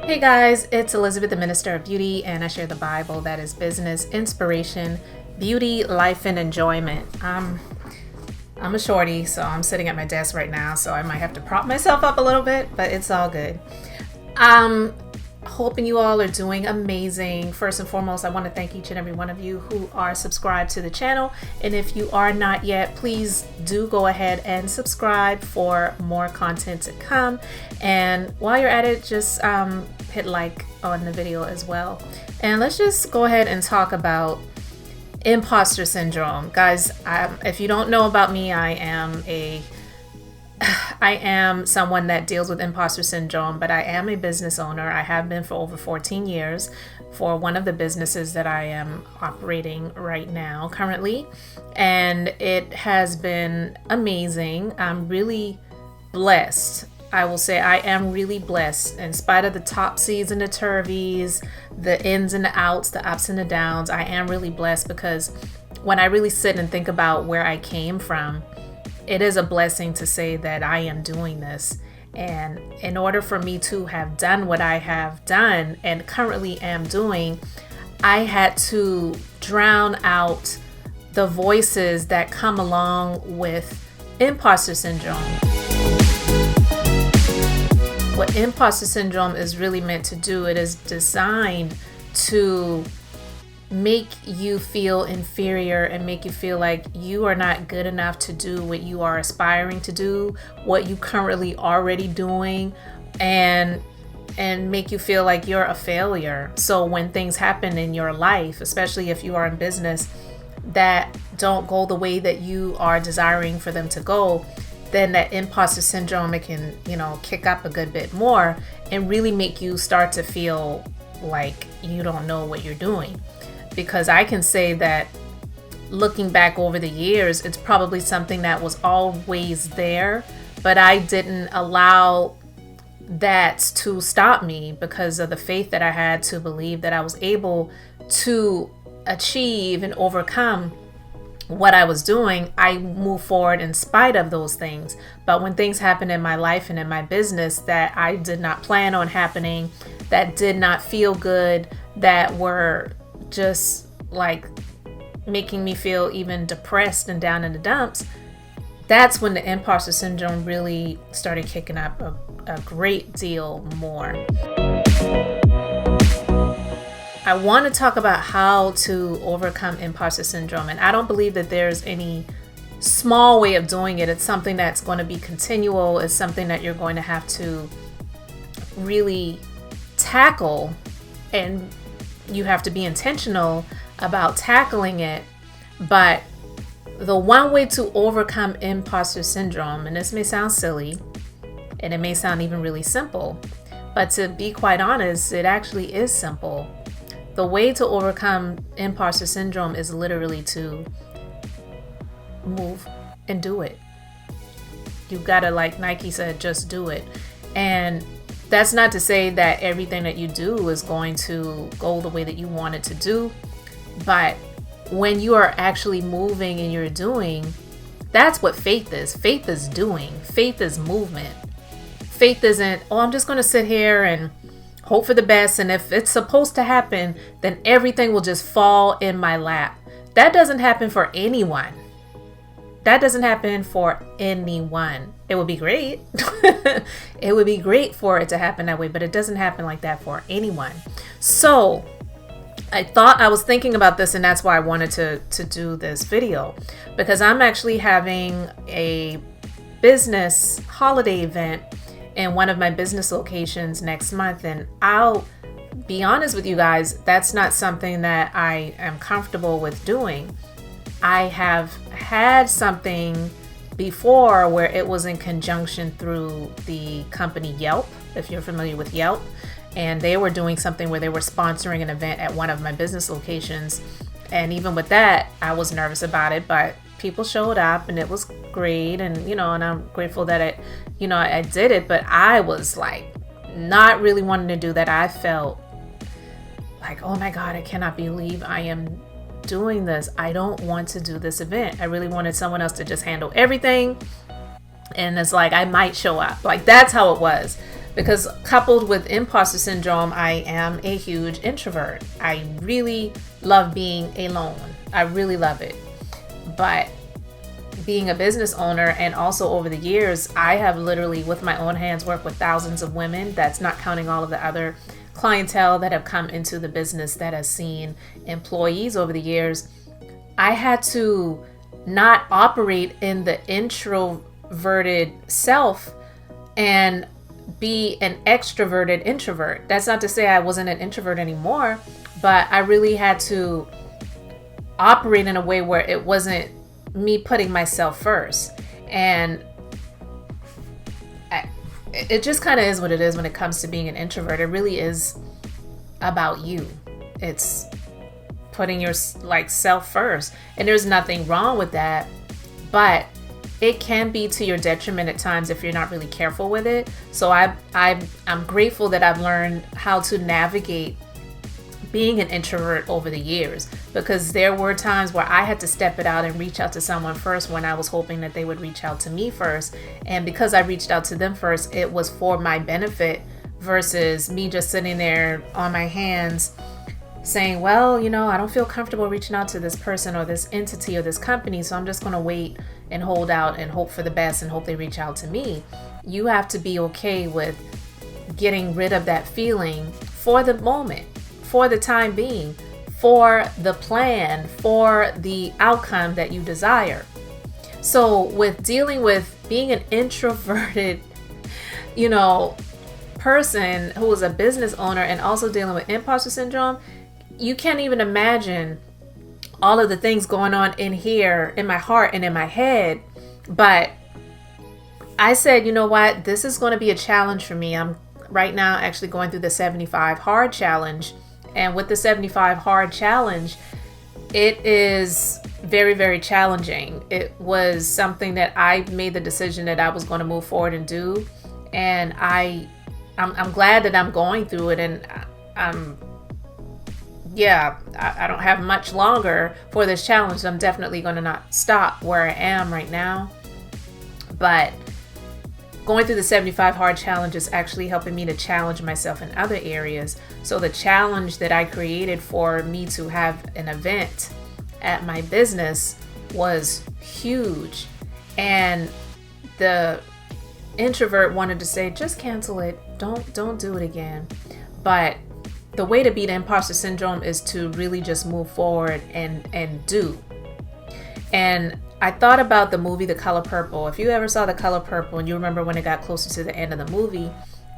Hey guys, it's Elizabeth, the Minister of Beauty, and I share the Bible that is business, inspiration, beauty, life, and enjoyment. I'm a shorty, so I'm sitting at my desk right now, so I might have to prop myself up a little bit, but it's all good. Hoping you all are doing amazing. First and foremost, I want to thank each and every one of you who are subscribed to the channel. And if you are not yet, please do go ahead and subscribe for more content to come. And while you're at it, just hit like on the video as well. And let's just go ahead and talk about imposter syndrome. Guys, if you don't know about me, I am someone that deals with imposter syndrome, but I am a business owner. I have been for over 14 years for one of the businesses that I am operating right now currently. And it has been amazing. I'm really blessed. I will say I am really blessed in spite of the topsies and the turvies, the ins and the outs, the ups and the downs. I am really blessed because when I really sit and think about where I came from, it is a blessing to say that I am doing this. And in order for me to have done what I have done and currently am doing, I had to drown out the voices that come along with imposter syndrome. What imposter syndrome is really meant to do, it is designed to make you feel inferior and make you feel like you are not good enough to do what you are aspiring to do, what you currently already doing, and make you feel like you're a failure. So when things happen in your life, especially if you are in business, that don't go the way that you are desiring for them to go, then that imposter syndrome, it can, kick up a good bit more and really make you start to feel like you don't know what you're doing. Because I can say that looking back over the years, it's probably something that was always there, but I didn't allow that to stop me because of the faith that I had to believe that I was able to achieve and overcome what I was doing. I moved forward in spite of those things. But when things happen in my life and in my business that I did not plan on happening, that did not feel good, that were just like making me feel even depressed and down in the dumps, that's when the imposter syndrome really started kicking up a great deal more. I want to talk about how to overcome imposter syndrome, and I don't believe that there's any small way of doing it. It's something that's going to be continual. It's something that you're going to have to really tackle, and you have to be intentional about tackling it. But the one way to overcome imposter syndrome, and this may sound silly and it may sound even really simple, but to be quite honest, it actually is simple. The way to overcome imposter syndrome is literally to move and do it. You've got to, like Nike said, just do it. And that's not to say that everything that you do is going to go the way that you want it to do. But when you are actually moving and you're doing, that's what faith is. Faith is doing. Faith is movement. Faith isn't, I'm just going to sit here and hope for the best. And if it's supposed to happen, then everything will just fall in my lap. That doesn't happen for anyone. That doesn't happen for anyone. It would be great. It would be great for it to happen that way, but it doesn't happen like that for anyone. So I was thinking about this, and that's why I wanted to do this video, because I'm actually having a business holiday event in one of my business locations next month. And I'll be honest with you guys, that's not something that I am comfortable with doing. I have had something before where it was in conjunction through the company Yelp, if you're familiar with Yelp, and they were doing something where they were sponsoring an event at one of my business locations. And even with that, I was nervous about it, but people showed up and it was great. And, and I'm grateful that I did it, but I was like not really wanting to do that. I felt like, oh my God, I cannot believe I am doing this. I don't want to do this event. I really wanted someone else to just handle everything. And it's like, I might show up. Like, that's how it was. Because coupled with imposter syndrome, I am a huge introvert. I really love being alone. I really love it. But being a business owner, and also over the years, I have literally with my own hands worked with thousands of women. That's not counting all of the other clientele that have come into the business that has seen employees over the years. I had to not operate in the introverted self and be an extroverted introvert. That's not to say I wasn't an introvert anymore, but I really had to operate in a way where it wasn't me putting myself first. And it just kind of is what it is when it comes to being an introvert. It really is about you. It's putting your self first, and there's nothing wrong with that, but it can be to your detriment at times if you're not really careful with it. So I'm grateful that I've learned how to navigate being an introvert over the years, because there were times where I had to step it out and reach out to someone first when I was hoping that they would reach out to me first. And because I reached out to them first, it was for my benefit versus me just sitting there on my hands saying, well, I don't feel comfortable reaching out to this person or this entity or this company, so I'm just going to wait and hold out and hope for the best and hope they reach out to me. You have to be okay with getting rid of that feeling for the moment, for the time being, for the plan, for the outcome that you desire. So with dealing with being an introverted, person who is a business owner and also dealing with imposter syndrome, you can't even imagine all of the things going on in here, in my heart and in my head. But I said, you know what? This is going to be a challenge for me. I'm right now actually going through the 75 hard challenge. And with the 75 hard challenge, it is very, very challenging. It was something that I made the decision that I was going to move forward and do. And I'm glad that I'm going through it. And I don't have much longer for this challenge. I'm definitely going to not stop where I am right now. But going through the 75 hard challenge is actually helping me to challenge myself in other areas. So the challenge that I created for me to have an event at my business was huge. And the introvert wanted to say, just cancel it. Don't do it again. But the way to beat imposter syndrome is to really just move forward and do. And I thought about the movie The Color Purple. If you ever saw The Color Purple, and you remember when it got closer to the end of the movie,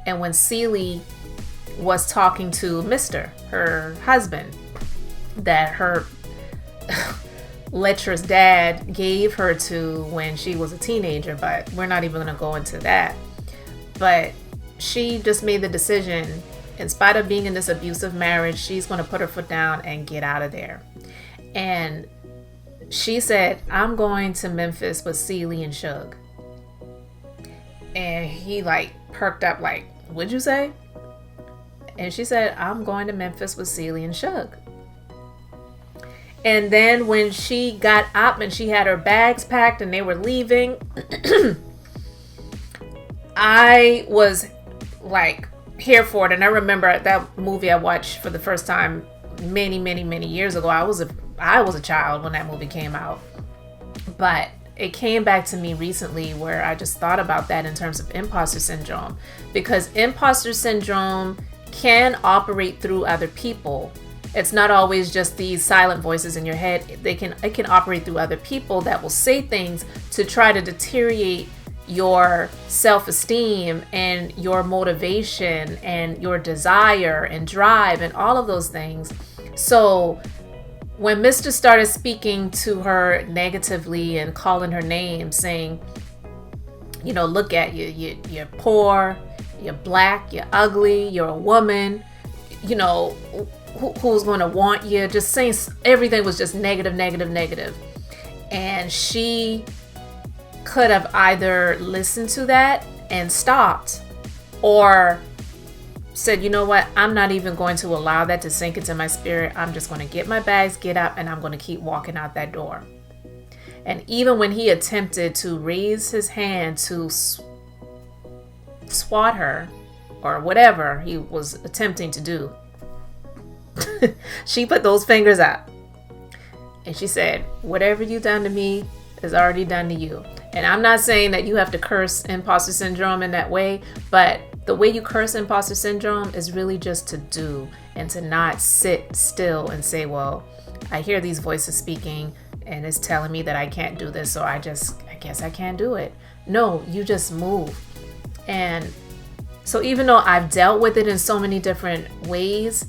and when Celie was talking to Mr., her husband, that her lecherous dad gave her to when she was a teenager, but we're not even going to go into that. But she just made the decision, in spite of being in this abusive marriage, she's going to put her foot down and get out of there. And she said, I'm going to Memphis with Celie and Suge. And he perked up what'd you say? And she said, I'm going to Memphis with Celie and Suge. And then when she got up and she had her bags packed and they were leaving, I was here for it. And I remember that movie I watched for the first time many, many, many years ago. I was a child when that movie came out. But it came back to me recently where I just thought about that in terms of imposter syndrome. Because imposter syndrome can operate through other people. It's not always just these silent voices in your head. It can operate through other people that will say things to try to deteriorate your self-esteem and your motivation and your desire and drive and all of those things. So when Mr. started speaking to her negatively and calling her names, saying, look at you, you're poor, you're black, you're ugly, you're a woman, who's going to want you, just saying everything was just negative. And she could have either listened to that and stopped, or said, you know what, I'm not even going to allow that to sink into my spirit. I'm just going to get my bags, get up, and I'm going to keep walking out that door. And even when he attempted to raise his hand to swat her, or whatever he was attempting to do. She put those fingers up and she said, whatever you done to me is already done to you. And I'm not saying that you have to curse imposter syndrome in that way, but the way you curse imposter syndrome is really just to do and to not sit still and say, well, I hear these voices speaking and it's telling me that I can't do this, so I guess I can't do it. No, you just move. And so even though I've dealt with it in so many different ways,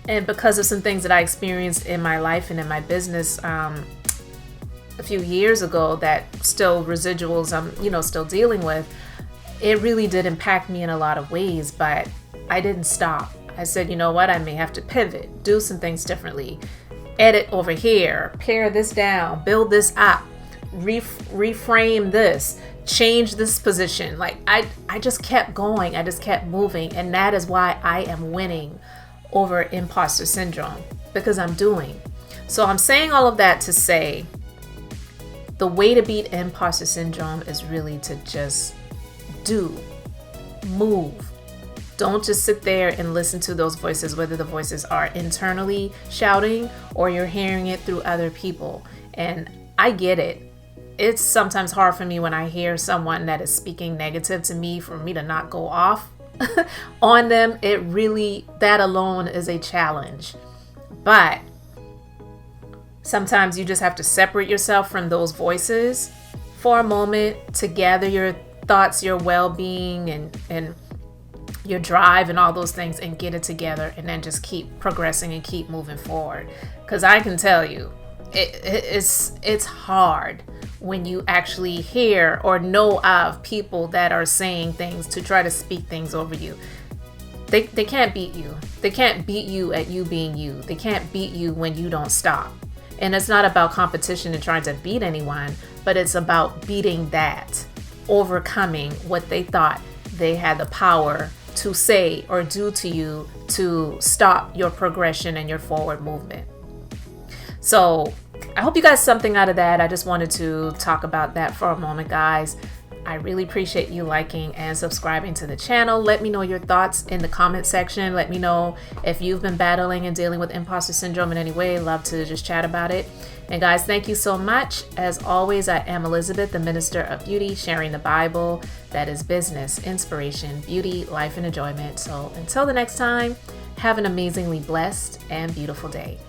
and because of some things that I experienced in my life and in my business a few years ago that still residuals I'm still dealing with, it really did impact me in a lot of ways, but I didn't stop. I said, you know what, I may have to pivot, do some things differently, edit over here, pare this down, build this up, reframe this, change this position. Like I just kept going, I just kept moving, and that is why I am winning over imposter syndrome, because I'm doing. So I'm saying all of that to say the way to beat imposter syndrome is really to just do, move. Don't just sit there and listen to those voices, whether the voices are internally shouting or you're hearing it through other people. And I get it. It's sometimes hard for me when I hear someone that is speaking negative to me, for me to not go off on them. It really, that alone is a challenge. But sometimes you just have to separate yourself from those voices for a moment to gather your thoughts, your well-being, and your drive and all those things, and get it together, and then just keep progressing and keep moving forward. Because I can tell you, it's hard when you actually hear or know of people that are saying things to try to speak things over you. They can't beat you. They can't beat you at you being you. They can't beat you when you don't stop. And it's not about competition and trying to beat anyone, but it's about beating that, overcoming what they thought they had the power to say or do to you to stop your progression and your forward movement. So I hope you got something out of that. I just wanted to talk about that for a moment, guys. I really appreciate you liking and subscribing to the channel. Let me know your thoughts in the comment section. Let me know if you've been battling and dealing with imposter syndrome in any way. Love to just chat about it. And guys, thank you so much. As always, I am Elizabeth, the Minister of Beauty, sharing the Bible. That is business, inspiration, beauty, life, and enjoyment. So until the next time, have an amazingly blessed and beautiful day.